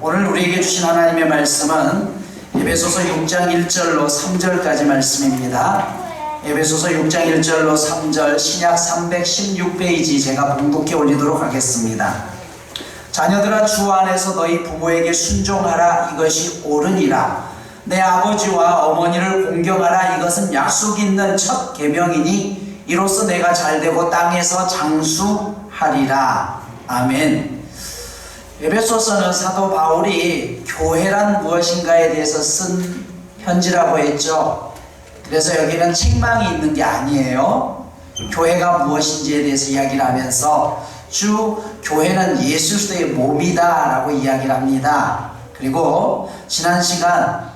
오늘 우리에게 주신 하나님의 말씀은 에베소서 6장 1절로 3절까지 말씀입니다. 에베소서 6장 1절로 3절 신약 316페이지 제가 봉독해 올리도록 하겠습니다. 자녀들아, 주 안에서 너희 부모에게 순종하라. 이것이 옳으니라. 내 아버지와 어머니를 공경하라. 이것은 약속 있는 첫 계명이니 이로써 내가 잘되고 땅에서 장수하리라. 아멘. 에베소서는 사도 바울이 교회란 무엇인가에 대해서 쓴 편지라고 했죠. 그래서 여기는 책망이 있는 게 아니에요. 교회가 무엇인지에 대해서 이야기를 하면서 교회는 예수 그리스도의 몸이다 라고 이야기를 합니다. 그리고 지난 시간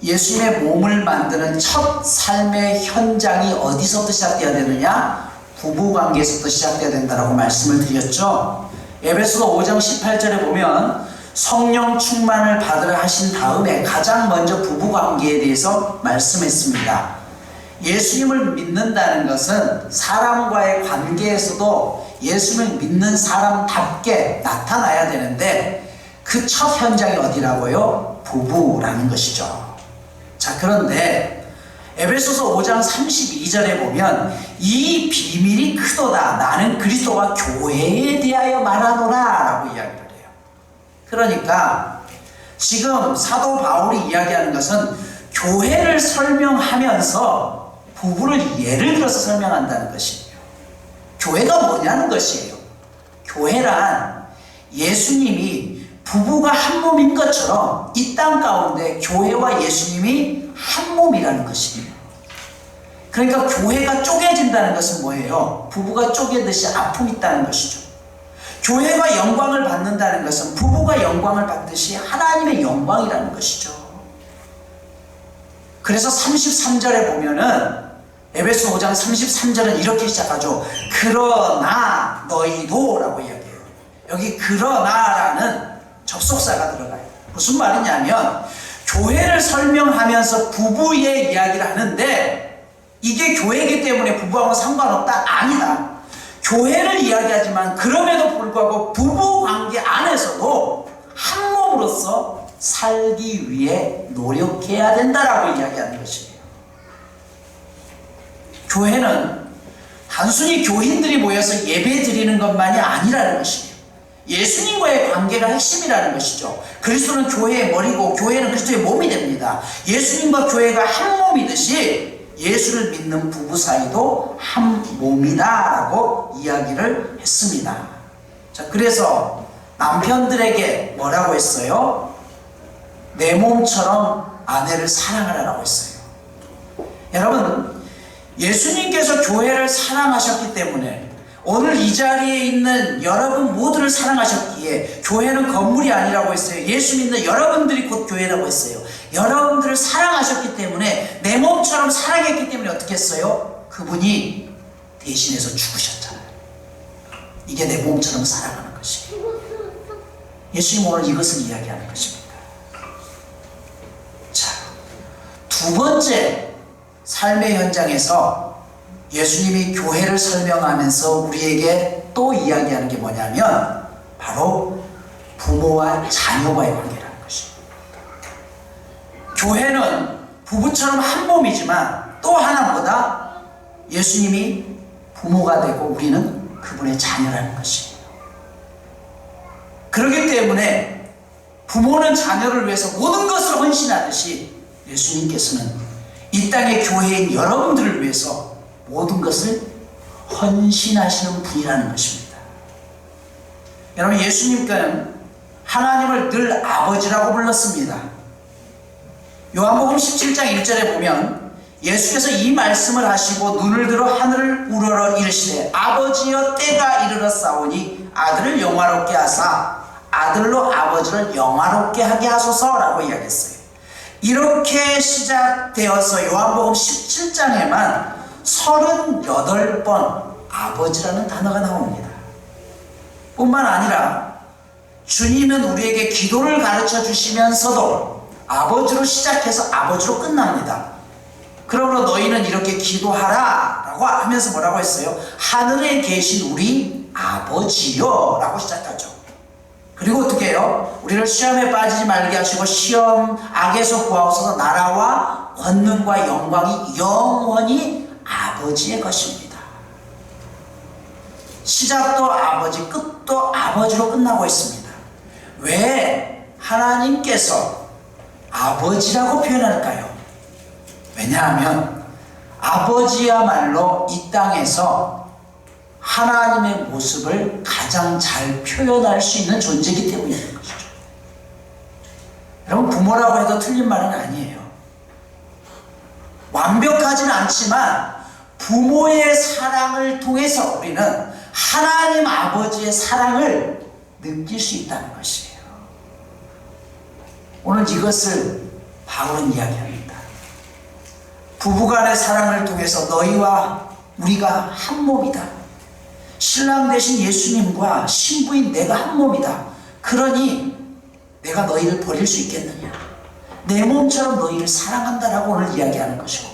예수님의 몸을 만드는 첫 삶의 현장이 어디서부터 시작되어야 되느냐? 부부관계에서부터 시작되어야 된다라고 말씀을 드렸죠. 에베소서 5장 18절에 보면 성령 충만을 받으라 하신 다음에 가장 먼저 부부관계에 대해서 말씀했습니다. 예수님을 믿는다는 것은 사람과의 관계에서도 예수님을 믿는 사람답게 나타나야 되는데 그 첫 현장이 어디라고요? 부부라는 것이죠. 자, 그런데 에베소서 5장 32절에 보면 이 비밀이 크도다. 나는 그리스도와 교회에 대하여 말하노라 라고 이야기를 해요. 그러니까 지금 사도 바울이 이야기하는 것은 교회를 설명하면서 부부를 예를 들어서 설명한다는 것이에요. 교회가 뭐냐는 것이에요. 교회란 예수님이 부부가 한 몸인 것처럼 이 땅 가운데 교회와 예수님이 한 몸이라는 것이에요. 그러니까 교회가 쪼개진다는 것은 뭐예요? 부부가 쪼개듯이 아픔이 있다는 것이죠. 교회가 영광을 받는다는 것은 부부가 영광을 받듯이 하나님의 영광이라는 것이죠. 그래서 33절에 보면은 에베소 5장 33절은 이렇게 시작하죠. 그러나 너희도 라고 이야기해요. 여기 그러나라는 접속사가 들어가요. 무슨 말이냐면 교회를 설명하면서 부부의 이야기를 하는데 이게 교회이기 때문에 부부하고 상관없다? 아니다. 교회를 이야기하지만 그럼에도 불구하고 부부관계 안에서도 한 몸으로서 살기 위해 노력해야 된다라고 이야기하는 것이에요. 교회는 단순히 교인들이 모여서 예배 드리는 것만이 아니라는 것이에요. 예수님과의 관계가 핵심이라는 것이죠. 그리스도는 교회의 머리고 교회는 그리스도의 몸이 됩니다. 예수님과 교회가 한 몸이듯이 예수를 믿는 부부 사이도 한 몸이다라고 이야기를 했습니다. 자, 그래서 남편들에게 뭐라고 했어요? 내 몸처럼 아내를 사랑하라고 했어요. 여러분, 예수님께서 교회를 사랑하셨기 때문에 오늘 이 자리에 있는 여러분 모두를 사랑하셨기에 교회는 건물이 아니라고 했어요. 예수 믿는 여러분들이 곧 교회라고 했어요. 여러분들을 사랑하셨기 때문에 내 몸처럼 사랑했기 때문에 어떻게 했어요? 그분이 대신해서 죽으셨잖아요. 이게 내 몸처럼 사랑하는 것이에요. 예수님 오늘 이것을 이야기하는 것입니다. 자, 두 번째 삶의 현장에서 예수님이 교회를 설명하면서 우리에게 또 이야기하는 게 뭐냐면 바로 부모와 자녀와의 관계라는 것입니다. 교회는 부부처럼 한 몸이지만 또 하나보다 예수님이 부모가 되고 우리는 그분의 자녀라는 것이에요. 그렇기 때문에 부모는 자녀를 위해서 모든 것을 헌신하듯이 예수님께서는 이 땅의 교회인 여러분들을 위해서 모든 것을 헌신하시는 분이라는 것입니다. 여러분, 예수님께는 하나님을 늘 아버지라고 불렀습니다. 요한복음 17장 1절에 보면 예수께서 이 말씀을 하시고 눈을 들어 하늘을 우러러 이르시되 아버지여 때가 이르렀사오니 아들을 영화롭게 하사 아들로 아버지를 영화롭게 하게 하소서라고 이야기했어요. 이렇게 시작되어서 요한복음 17장에만 38번 아버지라는 단어가 나옵니다. 뿐만 아니라 주님은 우리에게 기도를 가르쳐 주시면서도 아버지로 시작해서 아버지로 끝납니다. 그러므로 너희는 이렇게 기도하라 라고 하면서 뭐라고 했어요? 하늘에 계신 우리 아버지요 라고 시작하죠. 그리고 어떻게 해요? 우리를 시험에 빠지지 말게 하시고 시험 악에서 구하옵소서. 나라와 권능과 영광이 영원히 아버지의 것입니다. 시작도 아버지, 끝도 아버지로 끝나고 있습니다. 왜 하나님께서 아버지라고 표현할까요? 왜냐하면 아버지야말로 이 땅에서 하나님의 모습을 가장 잘 표현할 수 있는 존재이기 때문인 것이죠. 여러분, 부모라고 해도 틀린 말은 아니에요. 완벽하지는 않지만 부모의 사랑을 통해서 우리는 하나님 아버지의 사랑을 느낄 수 있다는 것이에요. 오늘 이것을 바울은 이야기합니다. 부부간의 사랑을 통해서 너희와 우리가 한 몸이다. 신랑 되신 예수님과 신부인 내가 한 몸이다. 그러니 내가 너희를 버릴 수 있겠느냐. 내 몸처럼 너희를 사랑한다라고 오늘 이야기하는 것이고,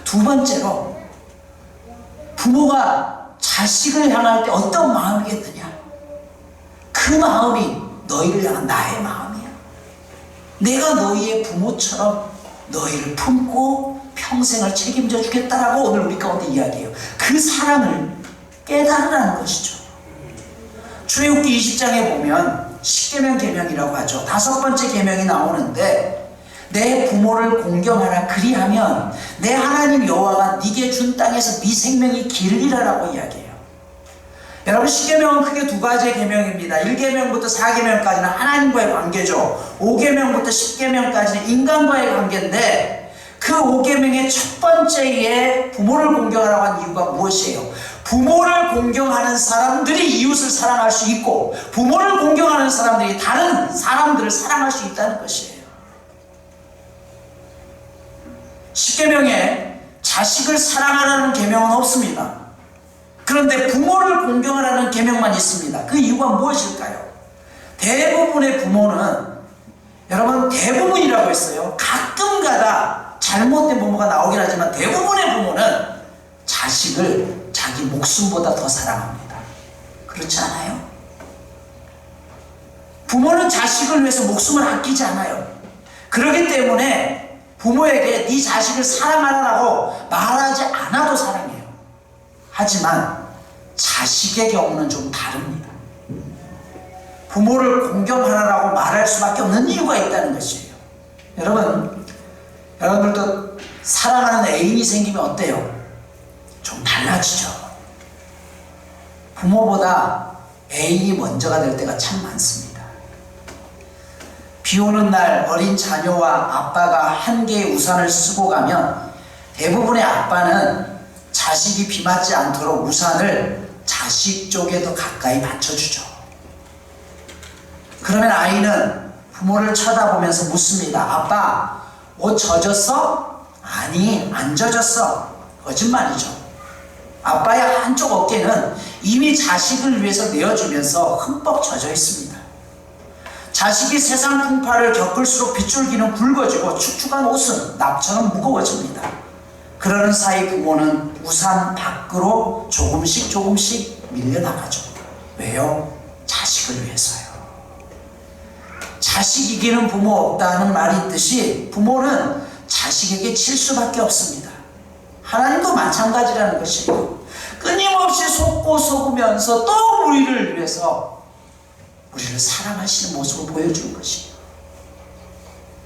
두 번째로 부모가 자식을 향할 때 어떤 마음이겠느냐. 그 마음이 너희를 향한 나의 마음이야. 내가 너희의 부모처럼 너희를 품고 평생을 책임져 주겠다라고 오늘 우리 가운데 이야기해요. 그 사랑을 깨달으라는 것이죠. 출애굽기 20장에 보면 십계명 계명이라고 하죠. 5번째 계명이 나오는데, 내 부모를 공경하라. 그리하면 내 하나님 여호와가 네게 준 땅에서 네 생명이 길리라라고 이야기해요. 여러분, 십계명은 크게 두 가지의 계명입니다. 1계명부터 4계명까지는 하나님과의 관계죠. 5계명부터 10계명까지는 인간과의 관계인데, 그 5계명의 첫 번째에 부모를 공경하라고 한 이유가 무엇이에요? 부모를 공경하는 사람들이 이웃을 사랑할 수 있고, 부모를 공경하는 사람들이 다른 사람들을 사랑할 수 있다는 것이에요. 십계명에 자식을 사랑하라는 계명은 없습니다. 그런데 부모를 공경하라는 계명만 있습니다. 그 이유가 무엇일까요? 대부분의 부모는, 여러분, 대부분이라고 했어요. 가끔가다 잘못된 부모가 나오긴 하지만 대부분의 부모는 자식을 자기 목숨보다 더 사랑합니다. 그렇지 않아요? 부모는 자식을 위해서 목숨을 아끼지 않아요. 그렇기 때문에 부모에게 네 자식을 사랑하라고 말하지 않아도 사랑해요. 하지만 자식의 경우는 좀 다릅니다. 부모를 공경하라고 말할 수밖에 없는 이유가 있다는 것이에요. 여러분들도 사랑하는 애인이 생기면 어때요? 좀 달라지죠. 부모보다 애인이 먼저가 될 때가 참 많습니다. 비 오는 날 어린 자녀와 아빠가 한 개의 우산을 쓰고 가면 대부분의 아빠는 자식이 비 맞지 않도록 우산을 자식 쪽에 더 가까이 받쳐주죠. 그러면 아이는 부모를 쳐다보면서 묻습니다. 아빠, 옷 젖었어? 아니, 안 젖었어. 거짓말이죠. 아빠의 한쪽 어깨는 이미 자식을 위해서 내어주면서 흠뻑 젖어 있습니다. 자식이 세상 풍파를 겪을수록 빗줄기는 굵어지고 축축한 옷은 납처럼 무거워집니다. 그러는 사이 부모는 우산 밖으로 조금씩 밀려나가죠. 왜요? 자식을 위해서요. 자식 이기는 부모 없다는 말이 있듯이 부모는 자식에게 칠 수밖에 없습니다. 하나님도 마찬가지라는 것이에요. 끊임없이 속고 속으면서 또 우리를 위해서 우리를 사랑하시는 모습을 보여주는 것이에요.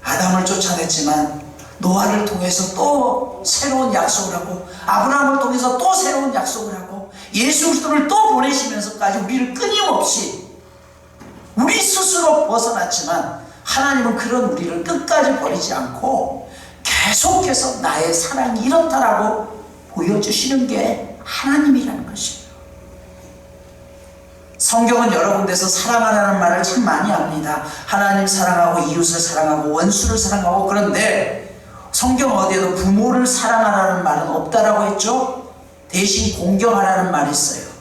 아담을 쫓아냈지만 노아를 통해서 또 새로운 약속을 하고, 아브라함을 통해서 또 새로운 약속을 하고, 예수 그리스도를 또 보내시면서까지 우리를 끊임없이 우리 스스로 벗어났지만 하나님은 그런 우리를 끝까지 버리지 않고 계속해서 나의 사랑이 이렇다라고 보여주시는 게 하나님이라는 것이에요. 성경은 여러 군데서 사랑하라는 말을 참 많이 합니다. 하나님 사랑하고 이웃을 사랑하고 원수를 사랑하고. 그런데 성경 어디에도 부모를 사랑하라는 말은 없다라고 했죠. 대신 공경하라는 말이 있어요.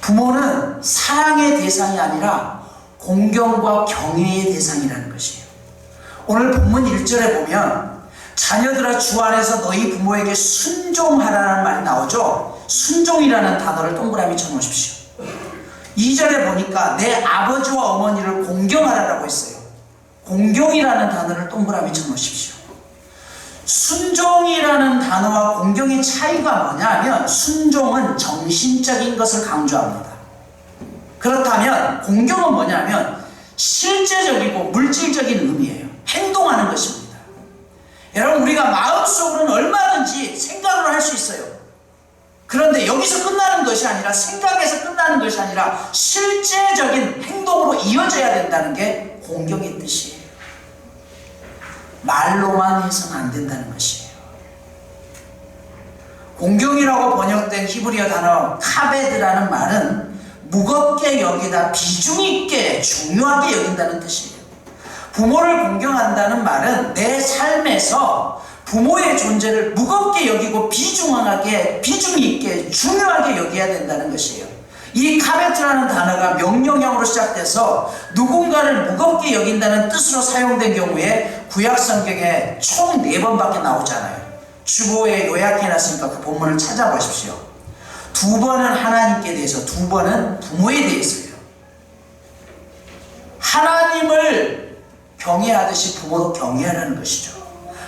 부모는 사랑의 대상이 아니라 공경과 경외의 대상이라는 것이에요. 오늘 본문 1절에 보면 자녀들아 주 안에서 너희 부모에게 순종하라는 말이 나오죠. 순종이라는 단어를 동그라미 쳐놓으십시오. 2절에 보니까 내 아버지와 어머니를 공경하라고 했어요. 공경이라는 단어를 동그라미 쳐놓으십시오. 순종이라는 단어와 공경의 차이가 뭐냐면 순종은 정신적인 것을 강조합니다. 그렇다면 공경은 뭐냐면 실제적이고 물질적인 의미예요. 행동하는 것입니다. 여러분, 우리가 마음속으로는 얼마든지 생각을 할 수 있어요. 그런데 여기서 끝나는 것이 아니라, 생각에서 끝나는 것이 아니라 실제적인 행동으로 이어져야 된다는 게 공경의 뜻이에요. 말로만 해서는 안 된다는 것이에요. 공경이라고 번역된 히브리어 단어 카베드라는 말은 무겁게 여기다 비중 있게 중요하게 여긴다는 뜻이에요. 부모를 공경한다는 말은 내 삶에서 부모의 존재를 무겁게 여기고 비중 있게 중요하게 여겨야 된다는 것이에요. 이 카베트라는 단어가 명령형으로 시작돼서 누군가를 무겁게 여긴다는 뜻으로 사용된 경우에 구약 성경에 총 4번밖에 나오지 않아요. 주보에 요약해놨으니까 그 본문을 찾아보십시오. 2번은 하나님께 대해서, 2번은 부모에 대해서요. 하나님을 경외하듯이 부모도 경외하라는 것이죠.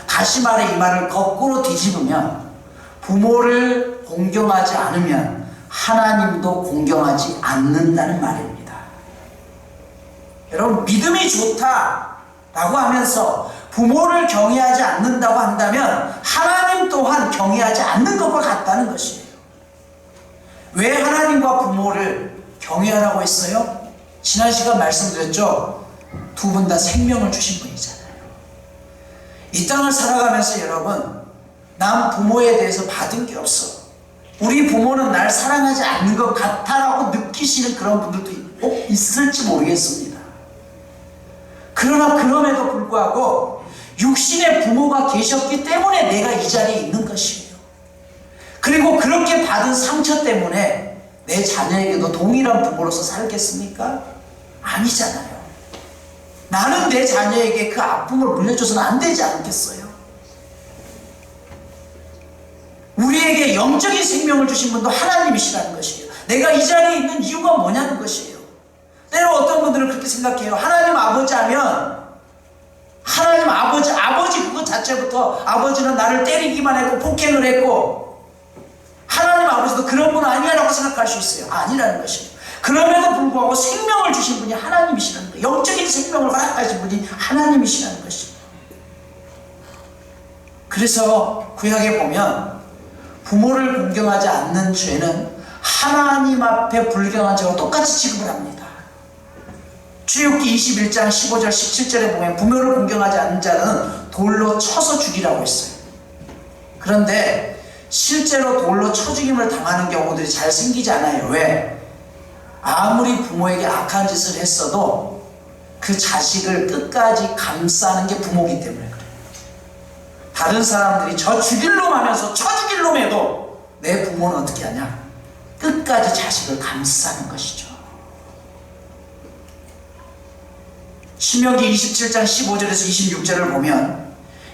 다시 말해 이 말을 거꾸로 뒤집으면 부모를 공경하지 않으면 하나님도 공경하지 않는다는 말입니다. 여러분, 믿음이 좋다라고 하면서 부모를 경외하지 않는다고 한다면 하나님 또한 경외하지 않는 것과 같다는 것이에요. 왜 하나님과 부모를 경외하라고 했어요? 지난 시간 말씀드렸죠? 두 분 다 생명을 주신 분이잖아요. 이 땅을 살아가면서 여러분, 난 부모에 대해서 받은 게 없어, 우리 부모는 날 사랑하지 않는 것 같아라고 느끼시는 그런 분들도 있을지 모르겠습니다. 그러나 그럼에도 불구하고 육신의 부모가 계셨기 때문에 내가 이 자리에 있는 것이에요. 그리고 그렇게 받은 상처 때문에 내 자녀에게도 동일한 부모로서 살겠습니까? 아니잖아요. 나는 내 자녀에게 그 아픔을 물려줘서는 안 되지 않겠어요? 우리에게 영적인 생명을 주신 분도 하나님이시라는 것이에요. 내가 이 자리에 있는 이유가 뭐냐는 것이에요. 때로 어떤 분들은 그렇게 생각해요. 하나님 아버지 하면 하나님 아버지 그것 자체부터 아버지는 나를 때리기만 했고 폭행을 했고 하나님 아버지도 그런 분 아니야라고 생각할 수 있어요. 아니라는 것이에요. 그럼에도 불구하고 생명을 주신 분이 하나님이시라는 거예요. 영적인 생명을 허락하신 분이 하나님이시라는 것이에요. 그래서 구약에 보면 부모를 공경하지 않는 죄는 하나님 앞에 불경한 죄와 똑같이 취급을 합니다. 출애굽기 21장 15절 17절에 보면 부모를 공경하지 않는 자는 돌로 쳐서 죽이라고 했어요. 그런데 실제로 돌로 쳐 죽임을 당하는 경우들이 잘 생기지 않아요. 왜? 아무리 부모에게 악한 짓을 했어도 그 자식을 끝까지 감싸는 게 부모이기 때문에 그래요. 다른 사람들이 저 죽일 놈 하면서 쳐 죽일 놈 해도 내 부모는 어떻게 하냐? 끝까지 자식을 감싸는 것이죠. 신명기 27장 15절에서 26절을 보면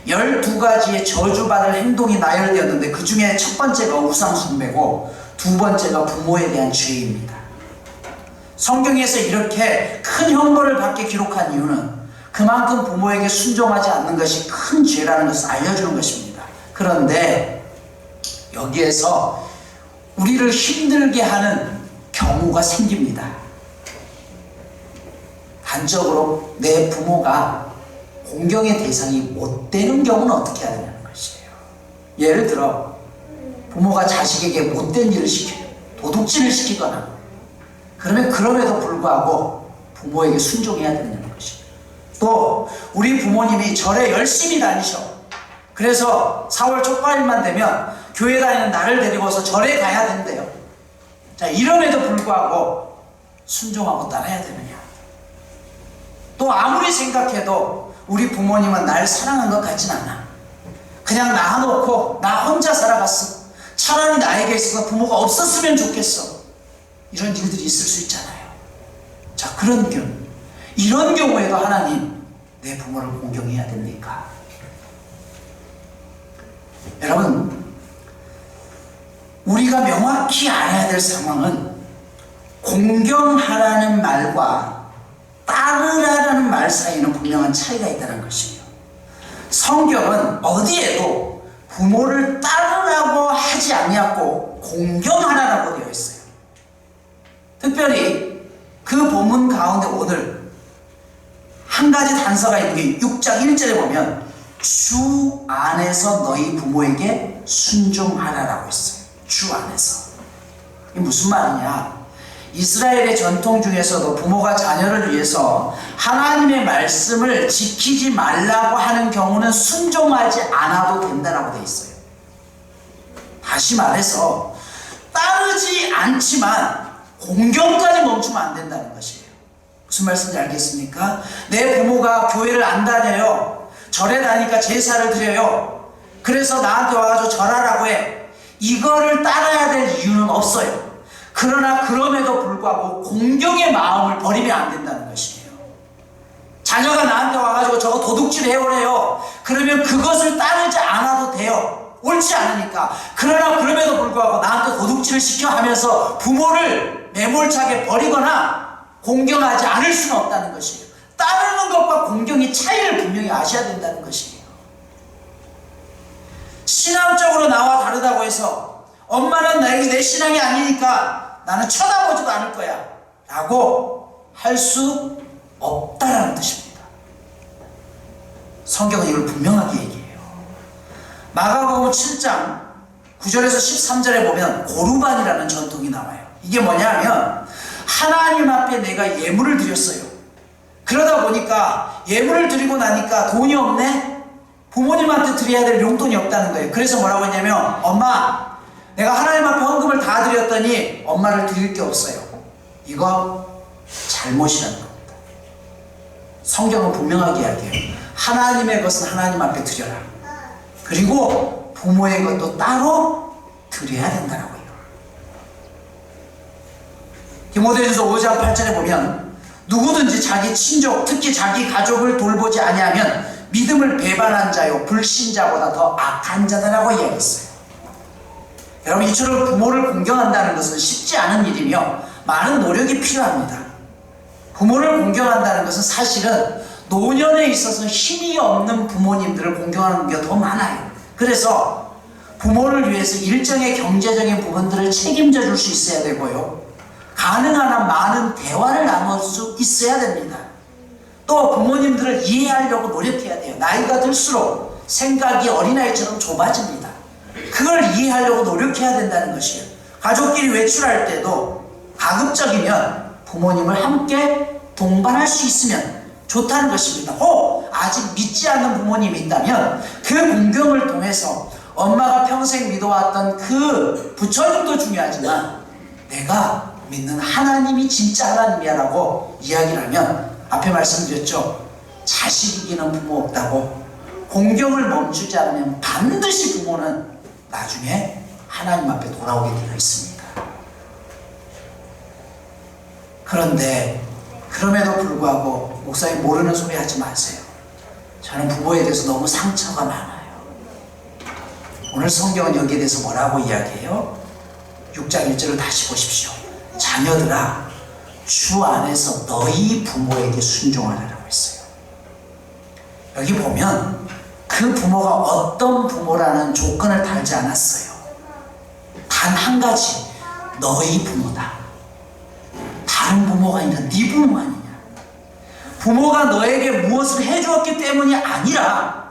12가지의 저주받을 행동이 나열되었는데 그 중에 첫 번째가 우상 숭배고 두 번째가 부모에 대한 죄입니다. 성경에서 이렇게 큰 형벌을 받게 기록한 이유는 그만큼 부모에게 순종하지 않는 것이 큰 죄라는 것을 알려주는 것입니다. 그런데 여기에서 우리를 힘들게 하는 경우가 생깁니다. 단적으로 내 부모가 공경의 대상이 못 되는 경우는 어떻게 해야 되냐는 것이에요. 예를 들어 부모가 자식에게 못된 일을 시켜요. 도둑질을 시키거나 그러면 그럼에도 불구하고 부모에게 순종해야 된다는 것입니다. 또 우리 부모님이 절에 열심히 다니셔. 그래서 4월 초과일만 되면 교회 다니는 나를 데리고서 절에 가야 된대요. 자, 이럼에도 불구하고 순종하고 따라야 되느냐? 또 아무리 생각해도 우리 부모님은 날 사랑한 것 같진 않아. 그냥 놔놓고 나 혼자 살아갔어. 차라리 나에게 있어서 부모가 없었으면 좋겠어. 이런 일들이 있을 수 있잖아요. 자, 그런 경우, 이런 경우에도 하나님 내 부모를 공경해야 됩니까? 여러분, 우리가 명확히 알아야 될 상황은 공경하라는 말과 따르라는 말 사이에는 분명한 차이가 있다는 것이에요. 성경은 어디에도 부모를 따르라고 하지 아니하고 공경하라고 되어 있어요. 특별히 그 본문 가운데 오늘 한 가지 단서가 있는 게 6장 1절에 보면 주 안에서 너희 부모에게 순종하라라고 했어요. 주 안에서. 이게 무슨 말이냐? 이스라엘의 전통 중에서도 부모가 자녀를 위해서 하나님의 말씀을 지키지 말라고 하는 경우는 순종하지 않아도 된다라고 되어 있어요. 다시 말해서 따르지 않지만 공경까지 멈추면 안 된다는 것이에요. 무슨 말씀인지 알겠습니까? 내 부모가 교회를 안 다녀요. 절에 다니니까 제사를 드려요. 그래서 나한테 와가지고 절하라고 해. 이거를 따라야 될 이유는 없어요. 그러나 그럼에도 불구하고 공경의 마음을 버리면 안 된다는 것이에요. 자녀가 나한테 와가지고 저거 도둑질 해오래요. 그러면 그것을 따르지 않아도 돼요. 옳지 않으니까. 그러나 그럼에도 불구하고 나한테 도둑질을 시켜 하면서 부모를 매몰차게 버리거나 공경하지 않을 수는 없다는 것이에요. 따르는 것과 공경의 차이를 분명히 아셔야 된다는 것이에요. 신앙적으로 나와 다르다고 해서 엄마는 나에게 내 신앙이 아니니까 나는 쳐다보지도 않을 거야 라고 할 수 없다라는 뜻입니다. 성경은 이걸 분명하게 얘기해요. 마가복음 7장 9절에서 13절에 보면 고르반이라는 전통이 나와요. 이게 뭐냐면 하나님 앞에 내가 예물을 드렸어요. 그러다 보니까 예물을 드리고 나니까 돈이 없네? 부모님한테 드려야 될 용돈이 없다는 거예요. 그래서 뭐라고 했냐면 엄마 내가 하나님 앞에 헌금을 다 드렸더니 엄마를 드릴 게 없어요. 이거 잘못이라는 겁니다. 성경은 분명하게 이야기해요. 하나님의 것은 하나님 앞에 드려라. 그리고 부모의 것도 따로 드려야 된다고요. 디모데전서 5장 8절에 보면 누구든지 자기 친족 특히 자기 가족을 돌보지 아니하면 믿음을 배반한 자요 불신자보다 더 악한 자다라고 이야기했어요. 여러분 이처럼 부모를 공경한다는 것은 쉽지 않은 일이며 많은 노력이 필요합니다. 부모를 공경한다는 것은 사실은 노년에 있어서 힘이 없는 부모님들을 공경하는 게 더 많아요. 그래서 부모를 위해서 일정의 경제적인 부분들을 책임져 줄 수 있어야 되고요. 가능한 한 많은 대화를 나눌 수 있어야 됩니다. 또 부모님들을 이해하려고 노력해야 돼요. 나이가 들수록 생각이 어린아이처럼 좁아집니다. 그걸 이해하려고 노력해야 된다는 것이에요. 가족끼리 외출할 때도 가급적이면 부모님을 함께 동반할 수 있으면 좋다는 것입니다. 아직 믿지 않는 부모님이 있다면 그 공경을 통해서 엄마가 평생 믿어왔던 그 부처님도 중요하지만 내가 믿는 하나님이 진짜 하나님이야 라고 이야기를 하면 앞에 말씀드렸죠. 자식 이기는 부모 없다고. 공경을 멈추지 않으면 반드시 부모는 나중에 하나님 앞에 돌아오게 되어 있습니다. 그런데 그럼에도 불구하고 목사님 모르는 소리 하지 마세요. 저는 부모에 대해서 너무 상처가 많아요. 오늘 성경은 여기에 대해서 뭐라고 이야기해요? 6장 1절을 다시 보십시오. 자녀들아 주 안에서 너희 부모에게 순종하라고 했어요. 여기 보면 그 부모가 어떤 부모라는 조건을 달지 않았어요. 단 한 가지, 너희 부모다. 다른 부모가 아니라 네 부모 아니냐. 부모가 너에게 무엇을 해주었기 때문이 아니라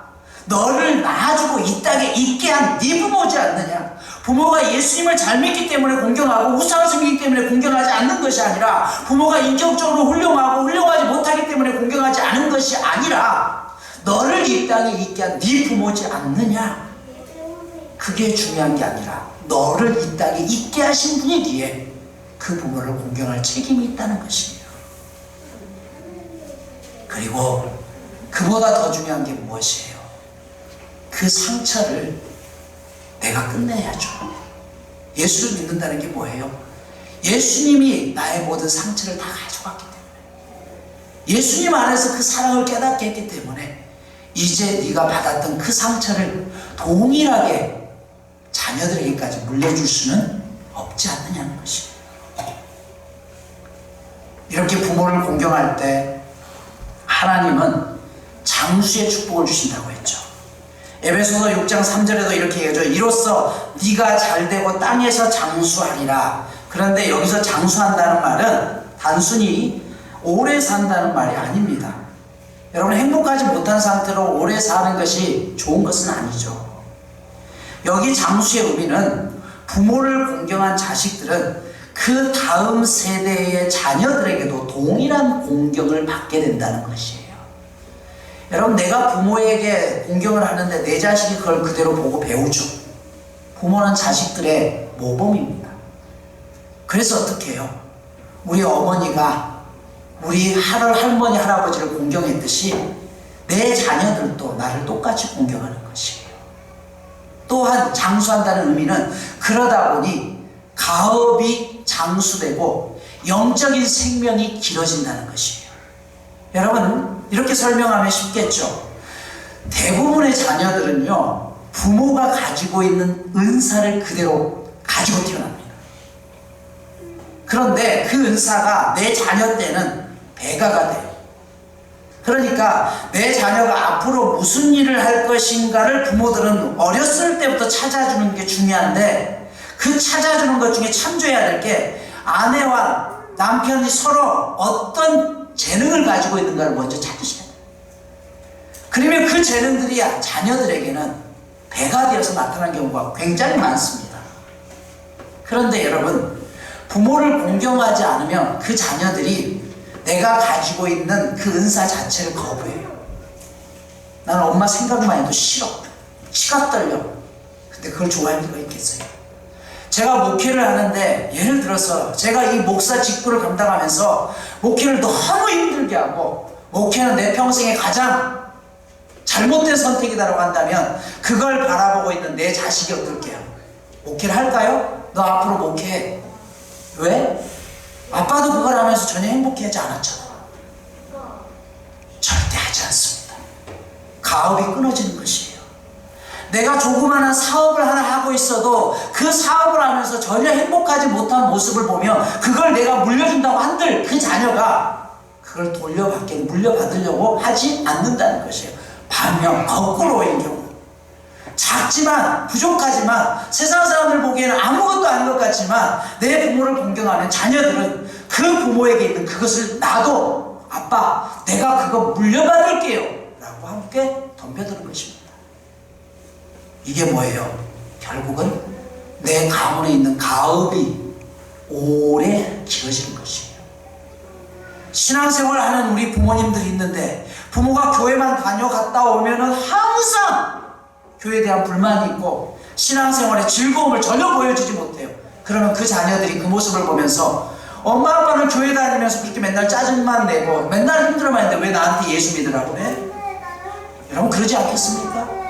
너를 낳아주고 이 땅에 있게 한 네 부모지 않느냐. 부모가 예수님을 잘 믿기 때문에 공경하고 우상을 섬기기 때문에 공경하지 않는 것이 아니라 부모가 인격적으로 훌륭하고 훌륭하지 못하기 때문에 공경하지 않은 것이 아니라 너를 이 땅에 있게 한 네 부모지 않느냐. 그게 중요한 게 아니라 너를 이 땅에 있게 하신 분이기에 그 부모를 공경할 책임이 있다는 것이에요. 그리고 그보다 더 중요한 게 무엇이에요? 그 상처를 내가 끝내야죠. 예수를 믿는다는 게 뭐예요? 예수님이 나의 모든 상처를 다 가져갔기 때문에, 예수님 안에서 그 사랑을 깨닫게 했기 때문에 이제 네가 받았던 그 상처를 동일하게 자녀들에게까지 물려줄 수는 없지 않느냐는 것이에요. 이렇게 부모를 공경할 때 하나님은 장수의 축복을 주신다고 했죠. 에베소서 6장 3절에도 이렇게 얘기하죠. 이로써 네가 잘되고 땅에서 장수하리라. 그런데 여기서 장수한다는 말은 단순히 오래 산다는 말이 아닙니다. 여러분, 행복하지 못한 상태로 오래 사는 것이 좋은 것은 아니죠. 여기 장수의 의미는 부모를 공경한 자식들은 그 다음 세대의 자녀들에게도 동일한 공경을 받게 된다는 것이에요. 여러분, 내가 부모에게 공경을 하는데 내 자식이 그걸 그대로 보고 배우죠. 부모는 자식들의 모범입니다. 그래서 어떻게 해요? 우리 어머니가 우리 할머니, 할아버지를 공경했듯이 내 자녀들도 나를 똑같이 공경하는 것이에요. 또한 장수한다는 의미는 그러다 보니 가업이 장수되고 영적인 생명이 길어진다는 것이에요. 여러분, 이렇게 설명하면 쉽겠죠. 대부분의 자녀들은요, 부모가 가지고 있는 은사를 그대로 가지고 태어납니다. 그런데 그 은사가 내 자녀 때는 배가가 돼요. 그러니까 내 자녀가 앞으로 무슨 일을 할 것인가를 부모들은 어렸을 때부터 찾아주는 게 중요한데, 그 찾아주는 것 중에 참조해야 될 게 아내와 남편이 서로 어떤 재능을 가지고 있는가를 먼저 찾으셔야 돼요. 그러면 그 재능들이 자녀들에게는 배가 되어서 나타나는 경우가 굉장히 많습니다. 그런데 여러분, 부모를 공경하지 않으면 그 자녀들이 내가 가지고 있는 그 은사 자체를 거부해요. 나는 엄마 생각만 해도 싫어. 치가 떨려. 근데 그걸 좋아할 리가 있겠어요? 제가 목회를 하는데, 예를 들어서 제가 이 목사 직분을 감당하면서 목회를 너무 힘들게 하고 목회는 내 평생에 가장 잘못된 선택이다라고 한다면 그걸 바라보고 있는 내 자식이 어떨게요? 목회를 할까요? 너 앞으로 목회해. 왜? 아빠도 그걸 하면서 전혀 행복해하지 않았잖아. 절대 하지 않습니다. 가업이 끊어지는 것이에요. 내가 조그마한 사업을 하나 하고 있어도 그 사업을 하면서 전혀 행복하지 못한 모습을 보며 그걸 내가 물려준다고 한들 그 자녀가 그걸 물려받으려고 하지 않는다는 것이에요. 반면 거꾸로인 경우, 작지만 부족하지만 세상 사람들 보기에는 아무것도 아닌 것 같지만 내 부모를 공경하는 자녀들은 그 부모에게 있는 그것을 나도 아빠 내가 그거 물려받을게요 라고 함께 덤벼드는 것입니다. 이게 뭐예요? 결국은 내 가문에 있는 가업이 오래 길어지는 것이에요. 신앙생활 하는 우리 부모님들이 있는데 부모가 교회만 다녀갔다 오면은 항상 교회에 대한 불만이 있고 신앙생활의 즐거움을 전혀 보여주지 못해요. 그러면 그 자녀들이 그 모습을 보면서 엄마 아빠는 교회 다니면서 그렇게 맨날 짜증만 내고 맨날 힘들어만 했는데 왜 나한테 예수 믿으라고 해? 여러분, 그러지 않겠습니까?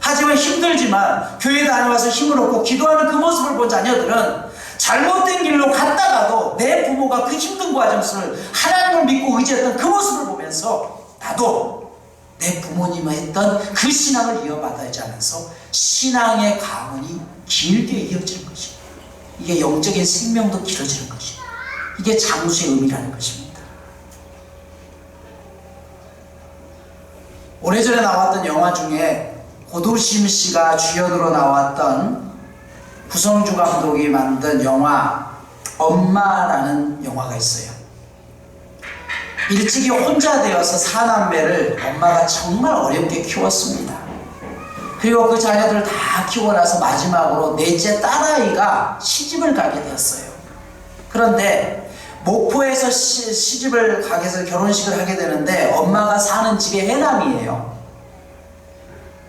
하지만 힘들지만 교회 다녀와서 힘을 얻고 기도하는 그 모습을 본 자녀들은 잘못된 길로 갔다가도 내 부모가 그 힘든 과정 속을 하나님을 믿고 의지했던 그 모습을 보면서 나도 내 부모님의 했던 그 신앙을 이어받아야지 하면서 신앙의 가문이 길게 이어지는 것입니다. 이게 영적인 생명도 길어지는 것입니다. 이게 장수의 의미라는 것입니다. 오래전에 나왔던 영화 중에 고도심 씨가 주연으로 나왔던 구성주 감독이 만든 영화 엄마라는 영화가 있어요. 일찍이 혼자 되어서 사남매를 엄마가 정말 어렵게 키웠습니다. 그리고 그 자녀들을 다 키우고 나서 마지막으로 넷째 딸아이가 시집을 가게 되었어요. 그런데 목포에서 시집을 가게 해서 결혼식을 하게 되는데 엄마가 사는 집이 해남이에요.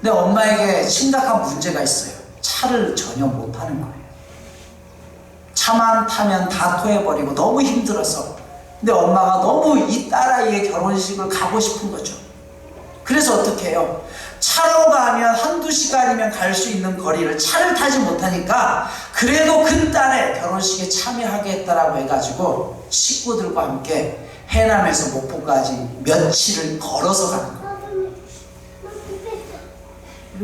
근데 엄마에게 심각한 문제가 있어요. 차를 전혀 못 타는 거예요. 차만 타면 다 토해버리고 너무 힘들어서. 근데 엄마가 너무 이 딸아이의 결혼식을 가고 싶은 거죠. 그래서 어떻게 해요? 차로 가면 한두 시간이면 갈 수 있는 거리를 차를 타지 못하니까 그래도 그 딸의 결혼식에 참여하겠다라고 해가지고 식구들과 함께 해남에서 목포까지 며칠을 걸어서 가는 거예요.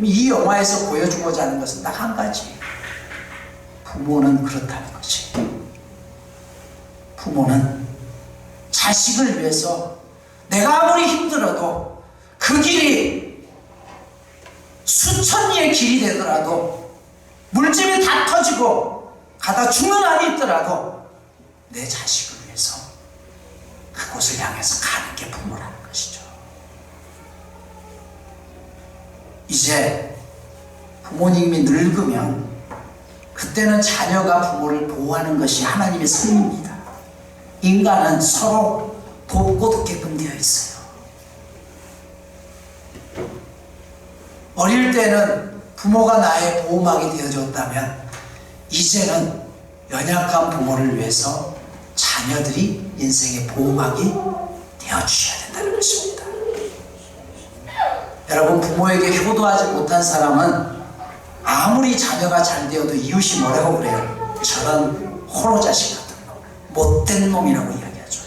이 영화에서 보여주고자 하는 것은 딱 한 가지. 부모는 그렇다는 것이. 부모는 자식을 위해서 내가 아무리 힘들어도 그 길이 수천 리의 길이 되더라도 물집이 다 터지고 가다 죽는 한이 있더라도 내 자식을 위해서 그곳을 향해서 가는 게 부모라는 것이죠. 이제 부모님이 늙으면 그때는 자녀가 부모를 보호하는 것이 하나님의 섭리입니다. 인간은 서로 돕고 돕게끔 되어 있어요. 어릴 때는 부모가 나의 보호막이 되어줬다면 이제는 연약한 부모를 위해서 자녀들이 인생의 보호막이 되어주셔야 된다는 것입니다. 여러분, 부모에게 효도하지 못한 사람은 아무리 자녀가 잘 되어도 이웃이 뭐라고 그래요? 저런 호로자식 같은 놈, 못된 놈이라고 이야기하죠.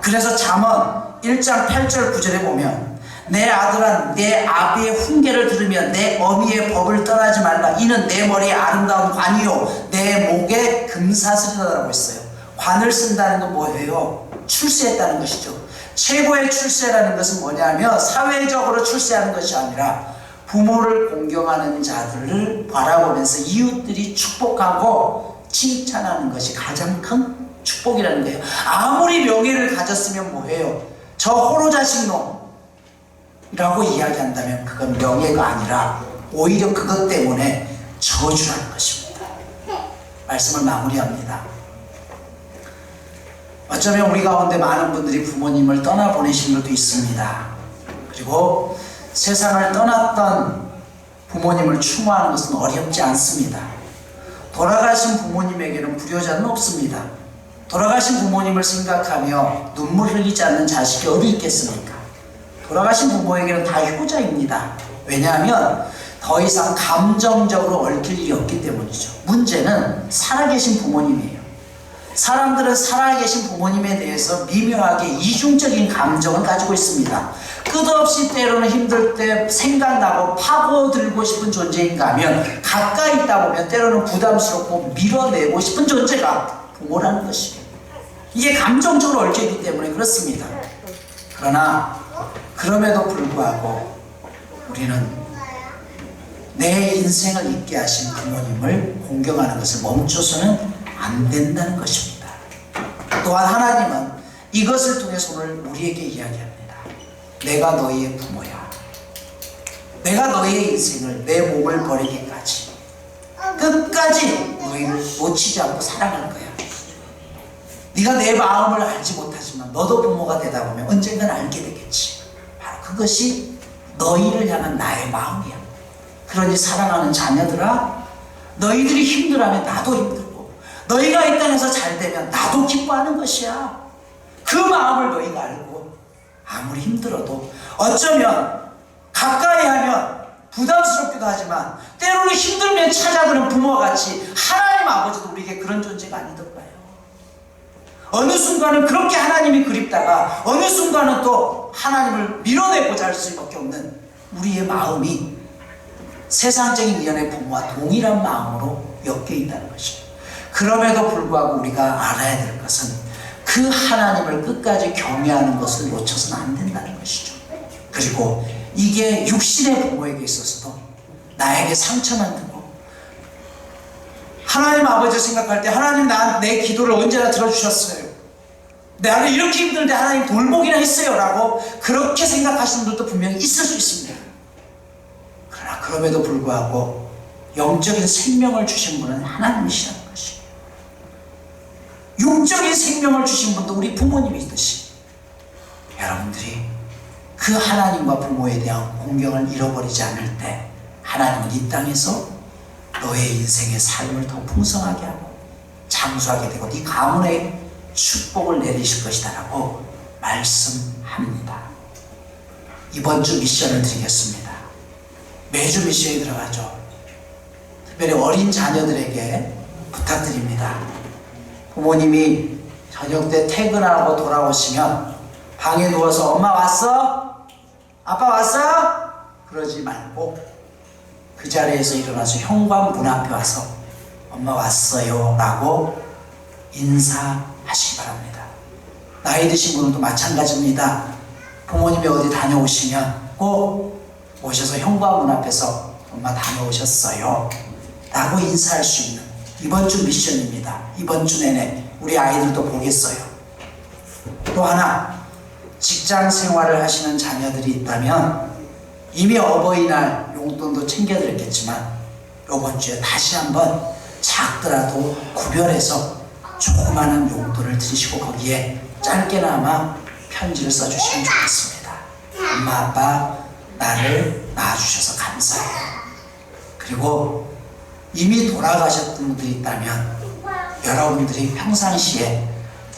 그래서 잠언 1장 8절 9절에 보면 내 아들아 내 아비의 훈계를 들으며 내 어미의 법을 떠나지 말라. 이는 내 머리에 아름다운 관이요 내 목에 금사슬이라고 했어요. 관을 쓴다는 건 뭐예요? 출세했다는 것이죠. 최고의 출세라는 것은 뭐냐면 사회적으로 출세하는 것이 아니라 부모를 공경하는 자들을 바라보면서 이웃들이 축복하고 칭찬하는 것이 가장 큰 축복이라는 거예요. 아무리 명예를 가졌으면 뭐예요? 저 호로자식 놈이라고 이야기한다면 그건 명예가 아니라 오히려 그것 때문에 저주라는 것입니다. 말씀을 마무리합니다. 어쩌면 우리 가운데 많은 분들이 부모님을 떠나보내신 것도 있습니다. 그리고 세상을 떠났던 부모님을 추모하는 것은 어렵지 않습니다. 돌아가신 부모님에게는 불효자는 없습니다. 돌아가신 부모님을 생각하며 눈물 흘리지 않는 자식이 어디 있겠습니까? 돌아가신 부모에게는 다 효자입니다. 왜냐하면 더 이상 감정적으로 얽힐 일이 없기 때문이죠. 문제는 살아계신 부모님이에요. 사람들은 살아계신 부모님에 대해서 미묘하게 이중적인 감정을 가지고 있습니다. 끝없이 때로는 힘들 때 생각나고 파고들고 싶은 존재인가 하면 가까이 있다 보면 때로는 부담스럽고 밀어내고 싶은 존재가 부모라는 것이에요. 이게 감정적으로 얽혀있기 때문에 그렇습니다. 그러나 그럼에도 불구하고 우리는 내 인생을 있게 하신 부모님을 공경하는 것을 멈춰서는 안 된다는 것입니다. 또한 하나님은 이것을 통해서 오늘 우리에게 이야기합니다. 내가 너희의 부모야. 내가 너희의 인생을 내 몸을 버리기까지 끝까지 너희를 놓치지 않고 사랑할 거야. 네가 내 마음을 알지 못하지만 너도 부모가 되다 보면 언젠간 알게 되겠지. 바로 그것이 너희를 향한 나의 마음이야. 그러니 사랑하는 자녀들아, 너희들이 힘들어하면 나도 힘들고 너희가 이 땅에서 잘 되면 나도 기뻐하는 것이야. 그 마음을 너희가 알고 아무리 힘들어도 어쩌면 가까이 하면 부담스럽기도 하지만 때로는 힘들면 찾아드는 부모와 같이 하나님 아버지도 우리에게 그런 존재가 아니던가요? 어느 순간은 그렇게 하나님이 그립다가 어느 순간은 또 하나님을 밀어내고자 할 수밖에 없는 우리의 마음이 세상적인 미련의 부모와 동일한 마음으로 엮여 있다는 것입니다. 그럼에도 불구하고 우리가 알아야 될 것은 그 하나님을 끝까지 경외하는 것을 놓쳐서는 안 된다는 것이죠. 그리고 이게 육신의 부모에게 있어서도 나에게 상처만 주고 하나님 아버지 생각할 때 하나님 내 기도를 언제나 들어주셨어요. 나를 이렇게 힘든데 하나님 돌보기나 했어요 라고 그렇게 생각하시는 분들도 분명히 있을 수 있습니다. 그러나 그럼에도 불구하고 영적인 생명을 주신 분은 하나님이시라는 것이에요. 육적인 생명을 주신 분도 우리 부모님이듯이 여러분들이 그 하나님과 부모에 대한 공경을 잃어버리지 않을 때 하나님은 이 땅에서 너의 인생의 삶을 더 풍성하게 하고 장수하게 되고 네 가문에 축복을 내리실 것이다 라고 말씀합니다. 이번 주 미션을 드리겠습니다. 매주 미션에 들어가죠. 특별히 어린 자녀들에게 부탁드립니다. 부모님이 저녁 때 퇴근하고 돌아오시면 방에 누워서 엄마 왔어? 아빠 왔어? 그러지 말고 그 자리에서 일어나서 현관 문 앞에 와서 엄마 왔어요 라고 인사하시기 바랍니다. 나이 드신 분들도 마찬가지입니다. 부모님이 어디 다녀오시면 꼭 오셔서 현관문 앞에서 엄마 다녀오셨어요 라고 인사할 수 있는 이번 주 미션입니다. 이번 주 내내 우리 아이들도 보겠어요. 또 하나, 직장 생활을 하시는 자녀들이 있다면 이미 어버이날 용돈도 챙겨드렸겠지만 이번 주에 다시 한번 작더라도 구별해서 조그마한 용돈을 드리시고 거기에 짧게나마 편지를 써주시면 좋겠습니다. 엄마 아빠 나를 낳아주셔서 감사해요. 그리고 이미 돌아가셨던 분들이 있다면 여러분들이 평상시에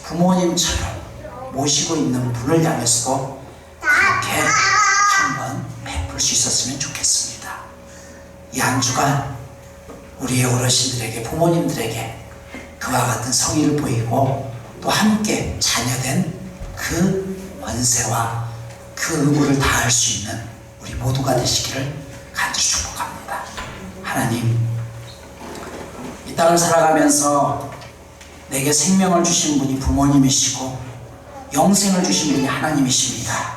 부모님처럼 모시고 있는 분을 향해서도 그렇게 한번 베풀 수 있었으면 좋겠습니다. 이 한 주간 우리의 어르신들에게 부모님들에게 그와 같은 성의를 보이고 또 함께 자녀된 그 권세와 그 의무를 다할 수 있는 우리 모두가 되시기를 간절히 축복합니다. 하나님, 이 땅을 살아가면서 내게 생명을 주신 분이 부모님이시고 영생을 주신 분이 하나님이십니다.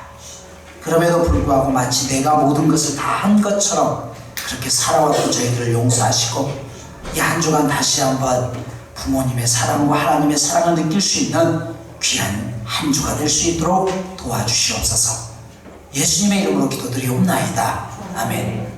그럼에도 불구하고 마치 내가 모든 것을 다 한 것처럼 그렇게 살아왔던 저희들을 용서하시고 이 한 주간 다시 한번 부모님의 사랑과 하나님의 사랑을 느낄 수 있는 귀한 한 주가 될 수 있도록 도와주시옵소서. 예수님의 이름으로 기도드리옵나이다. 아멘.